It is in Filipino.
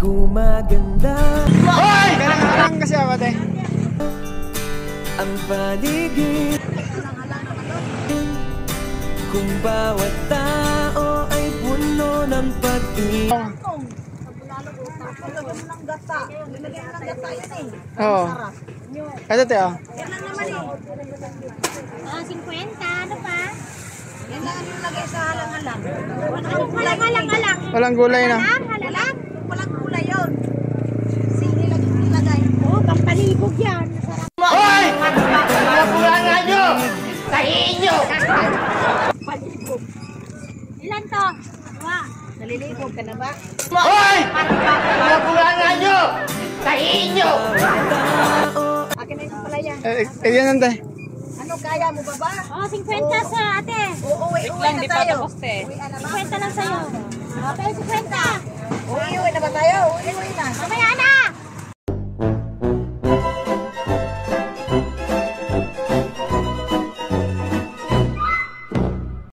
gumaganda. Hoy! Kailangan kasi ako, te. Ang paligid, kung bawat tao ay puno ng pag-ibig. Oo. Ito, te, oh. Yan lang naman eh. 50, ano pa? Yan lang ang nilagay sa halang-halang. Halang-halang. Walang gulay na. Halang? Walang gulay yun. Sili lang yung nilagay. Oo, pampalibog yan. Hoy! Nakulangan nyo! Tahiin nyo! Palibog. Ilan to? Dua. Nalilibog ka na ba? Hoy! Nakulangan nyo! Tahiin nyo! Akin na yung palaya. Yan ang, te. Ano, kaya mo ba ba? Oo, 50 sa ate. Oo, uwi na tayo. 50 lang sa'yo. Okay, 50. Uwi na ba tayo? Uwi na. Mamaya na.